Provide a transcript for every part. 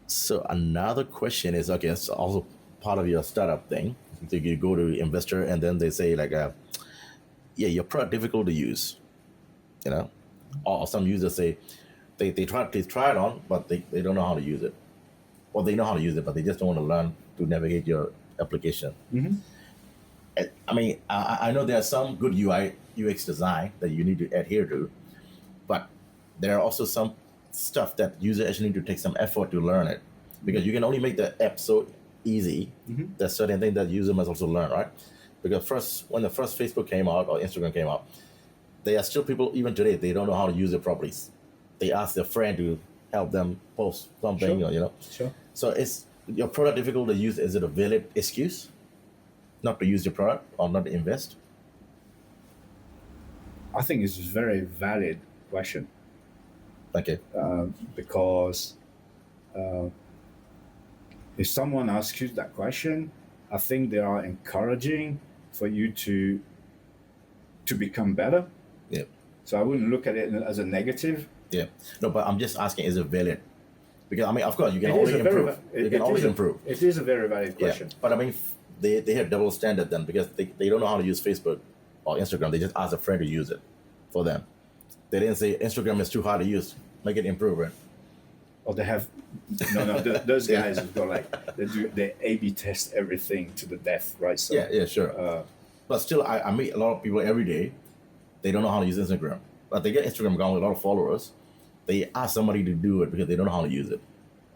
So another question is, okay, it's also part of your startup thing. So you go to investor and then they say like, yeah, your product difficult to use, you know, or some users say they try it on, but they don't know how to use it, or they know how to use it, but they just don't want to learn to navigate your application. Hmm. I mean, I know there are some good UI UX design that you need to adhere to, but there are also some stuff that users actually need to take some effort to learn it, because you can only make the app so easy. Hmm. There's certain things that user must also learn, right? Because first, when the first Facebook came out or Instagram came out, there are still people even today they don't know how to use it properly. They ask their friend to help them post something, Sure, or sure. So is your product difficult to use? Is it a valid excuse not to use your product or not to invest? I think it's a very valid question Okay. because uh, if someone asks you that question, I think they are encouraging for you to become better. Yeah. So I wouldn't look at it as a negative. Yeah. No, but I'm just asking, is it valid? Because I mean, of course, you can It is always a very improve. You can always improve. it is a very valid Yeah. question. But I mean, they have double standard then, because they don't know how to use Facebook or Instagram. They just ask a friend to use it for them. They didn't say Instagram is too hard to use. Make it improve, right? Or they have no, those Yeah. guys have got like they A/B test everything to the death, right? So Yeah, yeah, sure. But still, I meet a lot of people every day. They don't know how to use Instagram, but they get Instagram account with a lot of followers. They ask somebody to do it because they don't know how to use it.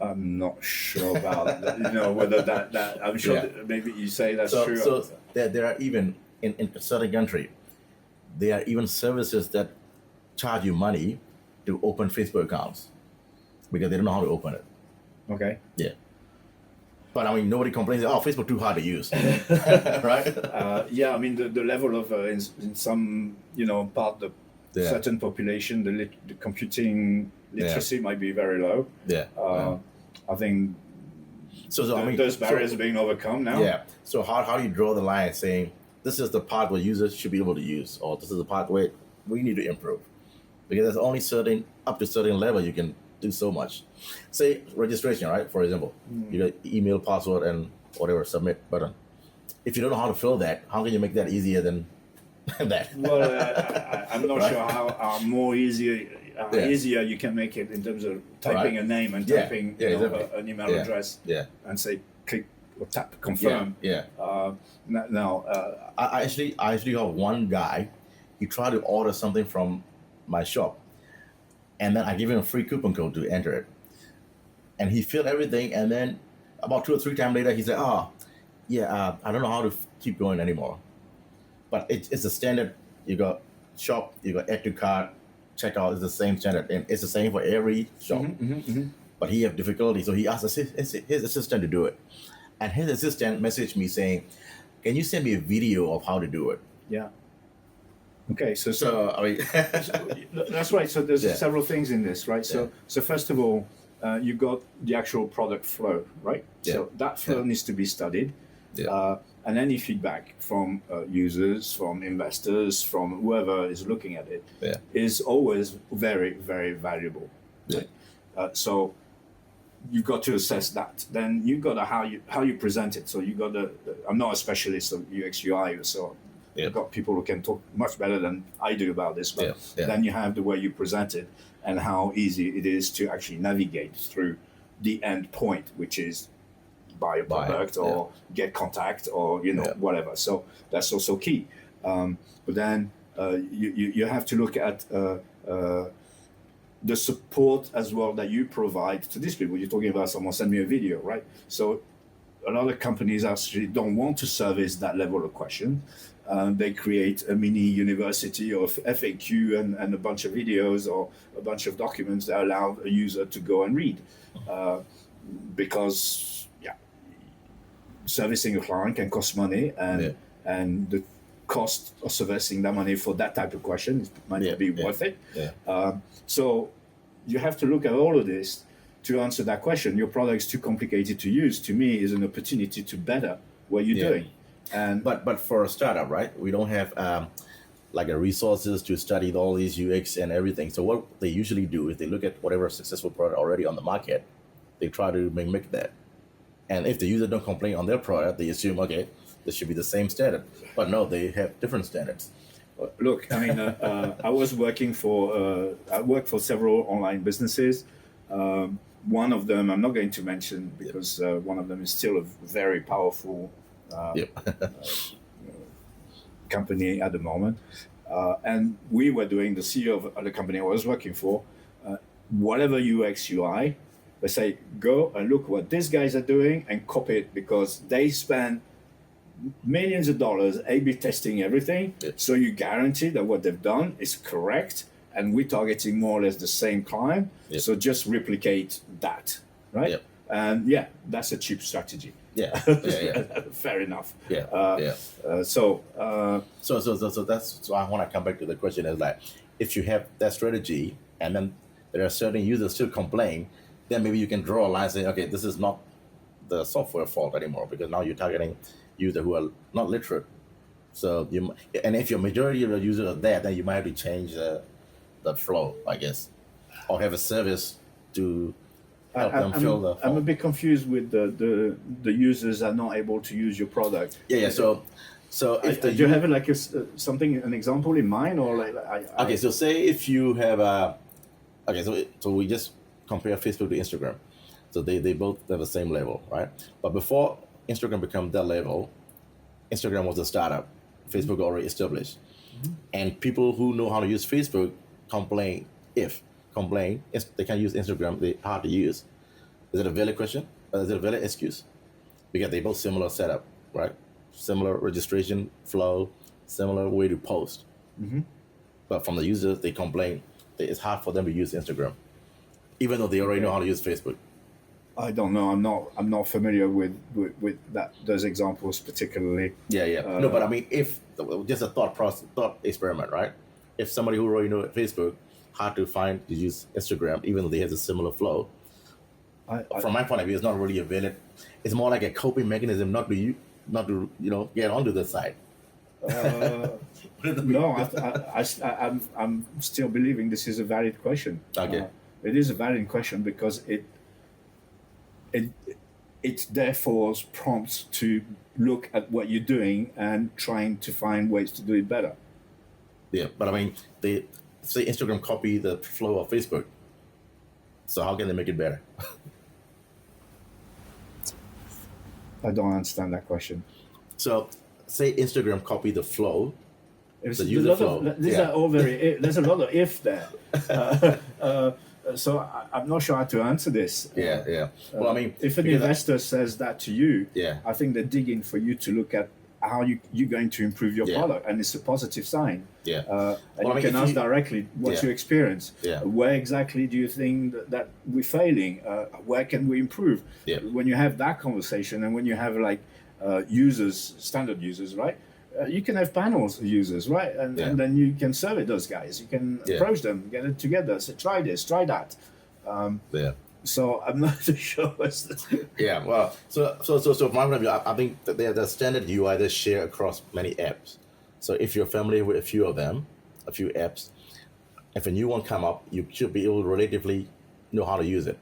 I'm not sure about whether that I'm sure Yeah. that maybe you say that's So, true. so there are even in certain country, there are even services that charge you money to open Facebook accounts because they don't know how to open it. Okay. Yeah. But I mean, nobody complains. Oh, Facebook too hard to use, right? Yeah, I mean the level of in some part the Yeah. certain population the computing literacy might be very low. Yeah. I think So I mean, those barriers are being overcome now. yeah. So how do you draw the line saying this is the part where users should be able to use, or this is the part where we need to improve? Because there's only certain up to certain level you can do so much. Say registration, right? For example, you got email, password, and whatever submit button. If you don't know how to fill that, how can you make that easier than that? Well, I'm not Right. sure how more easier Yeah. easier you can make it in terms of typing Right. a name and Yeah. typing Yeah, exactly. an email Yeah. address Yeah. and say click or tap Yeah. confirm. Yeah. Now, I actually have one guy. He tried to order something from my shop, and then I give him a free coupon code to enter it, and he filled everything, and then about 2 or 3 times later, he said, "Oh, yeah, I don't know how to keep going anymore." But it's a standard. You got shop, you got add to cart, checkout is the same standard, and it's the same for every shop. But he have difficulty, so he asked his assistant to do it, and his assistant messaged me saying, "Can you send me a video of how to do it?" yeah. Okay, so So I mean, that's right. So there's Yeah. several things in this, right? So Yeah. so first of all, you got the actual product flow, right? Yeah. So that flow Yeah. needs to be studied, Yeah. and any feedback from users, from investors, from whoever is looking at it, Yeah. is always very very valuable. Yeah. So you've got to assess that. Then you got to how you present it. So you got to. I'm not a specialist of UX UI, so Yeah. I've got people who can talk much better than I do about this. But Yeah. Yeah. then you have the way you present it and how easy it is to actually navigate through the end point, which is buy a Buy it, product or get contact or Yeah. whatever. So that's also key. But then you have to look at the support as well that you provide to these people. You're talking about someone send me a video, right? So a lot of companies actually don't want to service that level of question. They create a mini university of FAQ and a bunch of videos or a bunch of documents that allow a user to go and read. Because servicing a client can cost money, and Yeah. and the cost of servicing that money for that type of question might Yeah, not be yeah. worth it. Yeah. So you have to look at all of this to answer that question. Your product is too complicated to use. To me, is an opportunity to better what you're Yeah. doing. And But for a startup, right? We don't have like a resources to study all these UX and everything. So what they usually do is they look at whatever successful product already on the market, they try to mimic that. And if the user don't complain on their product, they assume, okay, this should be the same standard. But no, they have different standards. Look, I mean, I work for several online businesses. One of them I'm not going to mention because one of them is still a very powerful Yep. company at the moment. And we were doing, the CEO of the company I was working for, whatever UX UI, they say, go and look what these guys are doing and copy it because they spend millions of dollars A/B testing everything. Yep. So you guarantee that what they've done is correct, and we're targeting more or less the same client. Yep. So just replicate that, right? Yep. And yeah, that's a cheap strategy. Yeah. Yeah. Fair enough. Yeah. Yeah. So So that's so I want to come back to the question is like, if you have that strategy and then there are certain users still complain, then maybe you can draw a line saying, okay, this is not the software fault anymore because now you're targeting users who are not literate. So and if your majority of the users are there, then you might have to change the flow, I guess, or have a service to help them fill the. I'm a bit confused with the users are not able to use your product. Yeah. So if Do you have like an example in mind, or like okay, so say if you have so we just compare Facebook to Instagram. So they both have the same level, right? But before Instagram became that level, Instagram was a startup. Facebook already established. Mm-hmm. And people who know how to use Facebook complain they can't use Instagram, they hard to use. Is it a valid question? Is it a valid excuse? Because they both similar setup, right? Similar registration flow, similar way to post. Mm-hmm. But from the users, they complain that it's hard for them to use Instagram, even though they already know how to use Facebook. I don't know. I'm not familiar with those examples particularly. Yeah. No, but I mean, if just a thought experiment, right? If somebody who already know Facebook hard to find to use Instagram, even though they have a similar flow. From my point of view, it's not really a valid. It's more like a coping mechanism, not to get onto the site. No, I'm still believing this is a valid question. Okay. It is a valid question because it therefore prompts to look at what you're doing and trying to find ways to do it better. Yeah, but I mean, they say Instagram copy the flow of Facebook. So how can they make it better? I don't understand that question. So say Instagram copy the flow, the user flow. These are all very. There's a lot of if there. So I'm not sure how to answer this. Yeah. Well, I mean, if an investor says that to you, yeah, I think they're digging for you to look at how you're going to improve your product, and it's a positive sign. Yeah. And you can ask directly, what's your experience? Yeah. Where exactly do you think that we're failing? Where can we improve? Yeah. When you have that conversation, and when you have like users, standard users, right? You can have panels of users, right? And then you can survey those guys. You can approach them, get it together, say, try this, try that. So I'm not too sure. Yeah, well, so from my point of view, I think that the standard UI they share across many apps. So if you're familiar with a few apps, if a new one come up, you should be able to relatively know how to use it,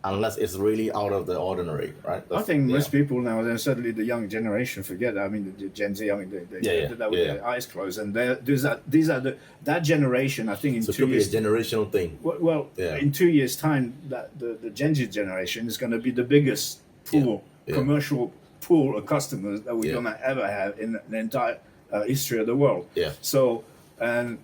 unless it's really out of the ordinary, right? I think most people now, and certainly the young generation, forget that. I mean, the Gen Z, I mean, they did that with their eyes closed. And that generation, I think in 2 years. It could be a generational thing. Well, in 2 years' time, that the Gen Z generation is going to be the biggest pool, commercial pool of customers that we're going to ever have in the entire history of the world. Yeah. So, and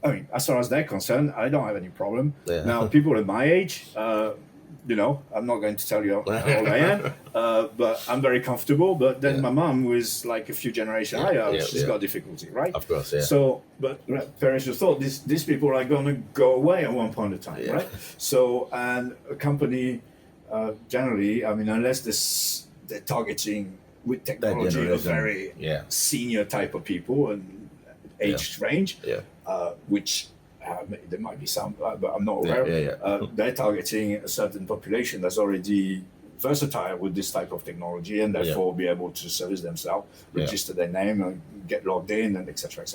I mean, as far as they're concerned, I don't have any problem. Yeah. Now, people at my age, I'm not going to tell you how old I am, but I'm very comfortable. But then my mom was like a few generations higher. She's got difficulty, right? Of course, yeah. So, but parents just thought these people are going to go away at one point in time, right? So, and a company generally, I mean, unless they're targeting with technology a very senior type of people and age range, which there might be some, but I'm not aware. They're targeting a certain population that's already versatile with this type of technology, and therefore be able to service themselves, register their name, and get logged in, and etc.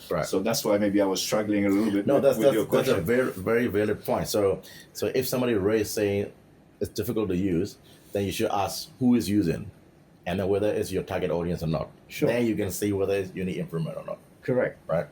Right. So that's why maybe I was struggling a little bit. No, with your question. That's a very very valid point. So if somebody raised saying it's difficult to use, then you should ask who is using, and then whether it's your target audience or not. Sure. Then you can see whether you need improvement or not, Correct. right?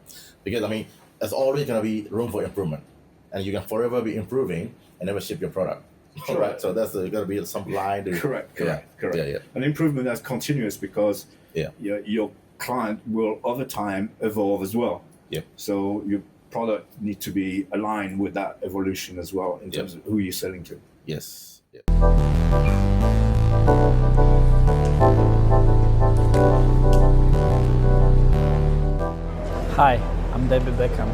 Because I mean, there's always going to be room for improvement, and you can forever be improving and never ship your product. Sure. Right? So that's going to be some line to Correct. Yeah. An improvement that's continuous because Yeah. your client will over time evolve as well. Yeah. So your product need to be aligned with that evolution as well in terms of who you're selling to. Yes. Yeah. Hi, I'm David Beckham.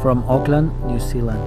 From Auckland, New Zealand.